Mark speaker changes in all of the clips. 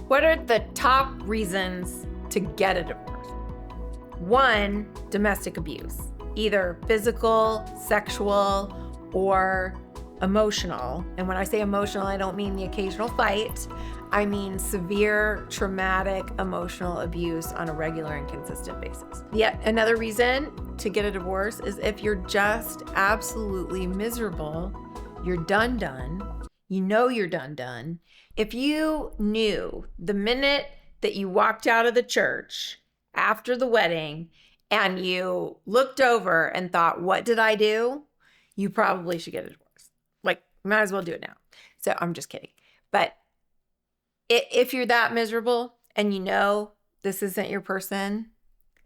Speaker 1: What are the top reasons to get a divorce? 1, domestic abuse, either physical, sexual, or emotional. And when I say emotional, I don't mean the occasional fight. I mean severe, traumatic, emotional abuse on a regular and consistent basis. Yet another reason to get a divorce is if you're just absolutely miserable, you're done. You know you're done. If you knew the minute that you walked out of the church after the wedding and you looked over and thought, what did I do? You probably should get a divorce. Like, might as well do it now. So I'm just kidding. But if you're that miserable and you know this isn't your person,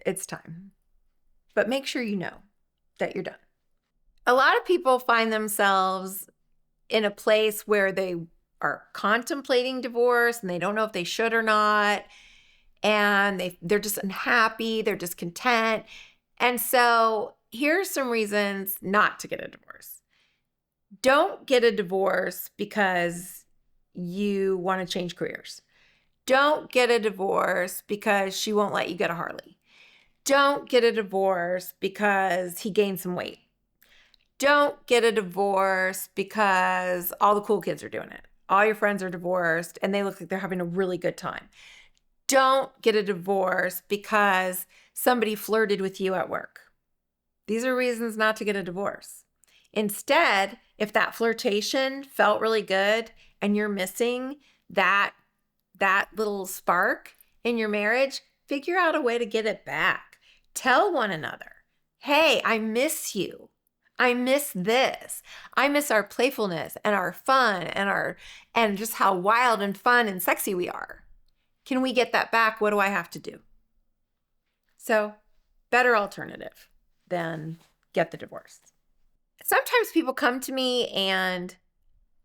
Speaker 1: it's time. But make sure you know that you're done. A lot of people find themselves in a place where they are contemplating divorce and they don't know if they should or not. And they're just unhappy, they're discontent. And so here's some reasons not to get a divorce. Don't get a divorce because you want to change careers. Don't get a divorce because she won't let you get a Harley. Don't get a divorce because he gained some weight. Don't get a divorce because all the cool kids are doing it. All your friends are divorced and they look like they're having a really good time. Don't get a divorce because somebody flirted with you at work. These are reasons not to get a divorce. Instead, if that flirtation felt really good and you're missing that little spark in your marriage, figure out a way to get it back. Tell one another, hey, I miss you. I miss this. I miss our playfulness and our fun and just how wild and fun and sexy we are. Can we get that back? What do I have to do? So, better alternative than get the divorce. Sometimes people come to me and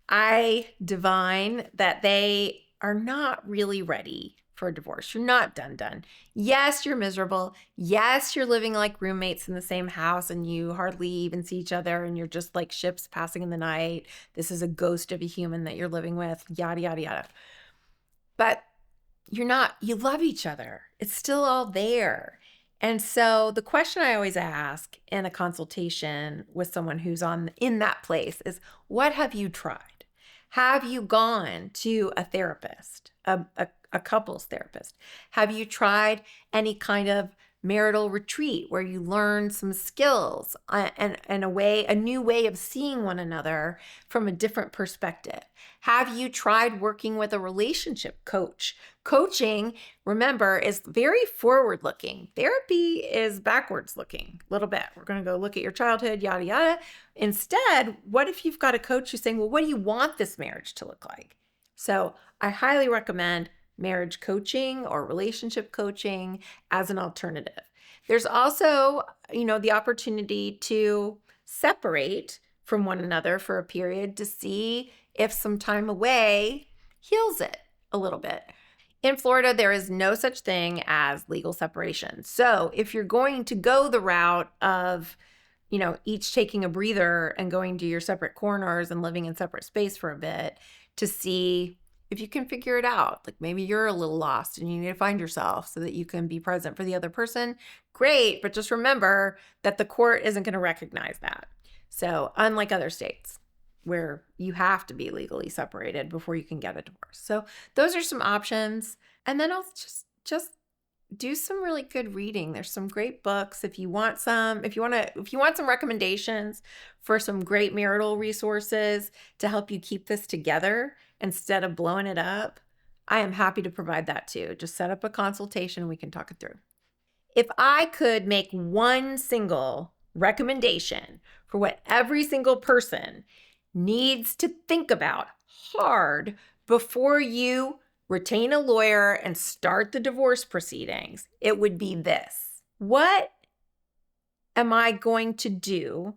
Speaker 1: I divine that they are not really ready for a divorce. You're not done. Yes, you're miserable. Yes, you're living like roommates in the same house and you hardly even see each other and you're just like ships passing in the night. This is a ghost of a human that you're living with, yada, yada, yada. But you love each other. It's still all there. And so the question I always ask in a consultation with someone who's in that place is, what have you tried? Have you gone to a therapist, a couples therapist? Have you tried any kind of marital retreat where you learn some skills and a new way of seeing one another from a different perspective? Have you tried working with a relationship coach? Coaching, remember, is very forward-looking. Therapy is backwards-looking a little bit. We're going to go look at your childhood, yada, yada. Instead, what if you've got a coach who's saying, well, what do you want this marriage to look like? So I highly recommend marriage coaching or relationship coaching as an alternative. There's also, the opportunity to separate from one another for a period to see if some time away heals it a little bit. In Florida, there is no such thing as legal separation. So if you're going to go the route of, each taking a breather and going to your separate corners and living in separate space for a bit to see if you can figure it out, like maybe you're a little lost and you need to find yourself so that you can be present for the other person, great. But just remember that the court isn't going to recognize that. So unlike other states where you have to be legally separated before you can get a divorce. So those are some options. And then I'll just do some really good reading. There's some great books. If you want some recommendations for some great marital resources to help you keep this together instead of blowing it up, I am happy to provide that too. Just set up a consultation and we can talk it through. If I could make one single recommendation for what every single person needs to think about hard before you retain a lawyer and start the divorce proceedings, it would be this. What am I going to do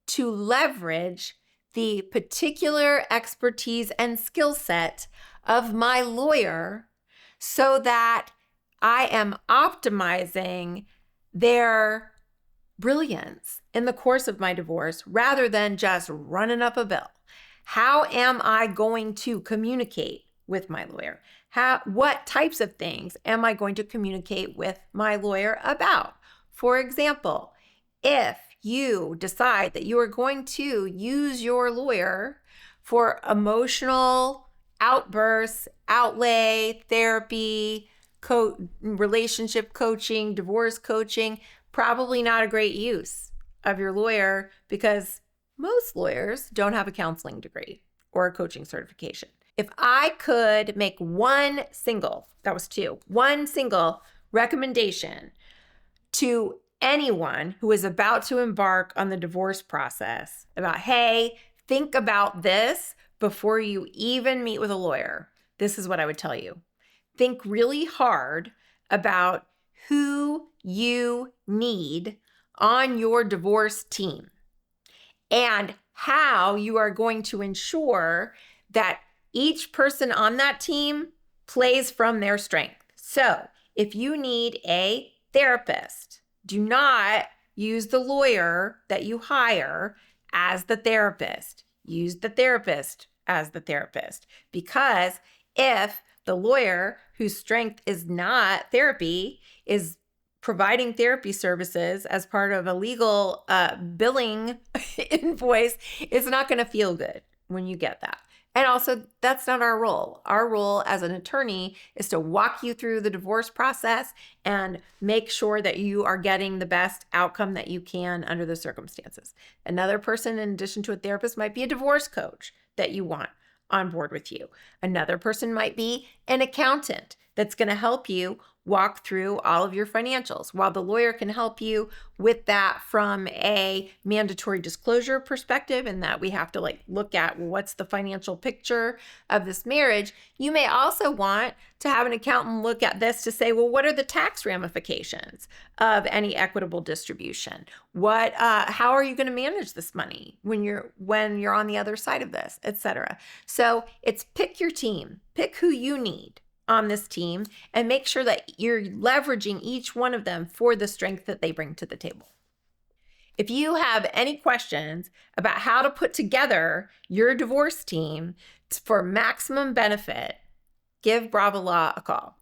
Speaker 1: to leverage the particular expertise and skill set of my lawyer so that I am optimizing their brilliance in the course of my divorce rather than just running up a bill? How am I going to communicate with my lawyer? What types of things am I going to communicate with my lawyer about? For example, if you decide that you are going to use your lawyer for emotional outbursts, outlay, therapy, relationship coaching, divorce coaching, probably not a great use of your lawyer because most lawyers don't have a counseling degree or a coaching certification. If I could make one single recommendation to anyone who is about to embark on the divorce process about, hey, think about this before you even meet with a lawyer, this is what I would tell you. Think really hard about who you need on your divorce team and how you are going to ensure that each person on that team plays from their strength. So if you need a therapist, do not use the lawyer that you hire as the therapist. Use the therapist as the therapist. Because if the lawyer whose strength is not therapy is providing therapy services as part of a legal billing invoice, it's not going to feel good when you get that. And also, that's not our role. Our role as an attorney is to walk you through the divorce process and make sure that you are getting the best outcome that you can under the circumstances. Another person, in addition to a therapist, might be a divorce coach that you want on board with you. Another person might be an accountant that's going to help you walk through all of your financials, while the lawyer can help you with that from a mandatory disclosure perspective, and that we have to look at what's the financial picture of this marriage. You may also want to have an accountant look at this to say, well, what are the tax ramifications of any equitable distribution? How are you going to manage this money when you're on the other side of this, etc. So it's pick your team, pick who you need on this team, and make sure that you're leveraging each one of them for the strength that they bring to the table. If you have any questions about how to put together your divorce team for maximum benefit, give Bravo Law a call.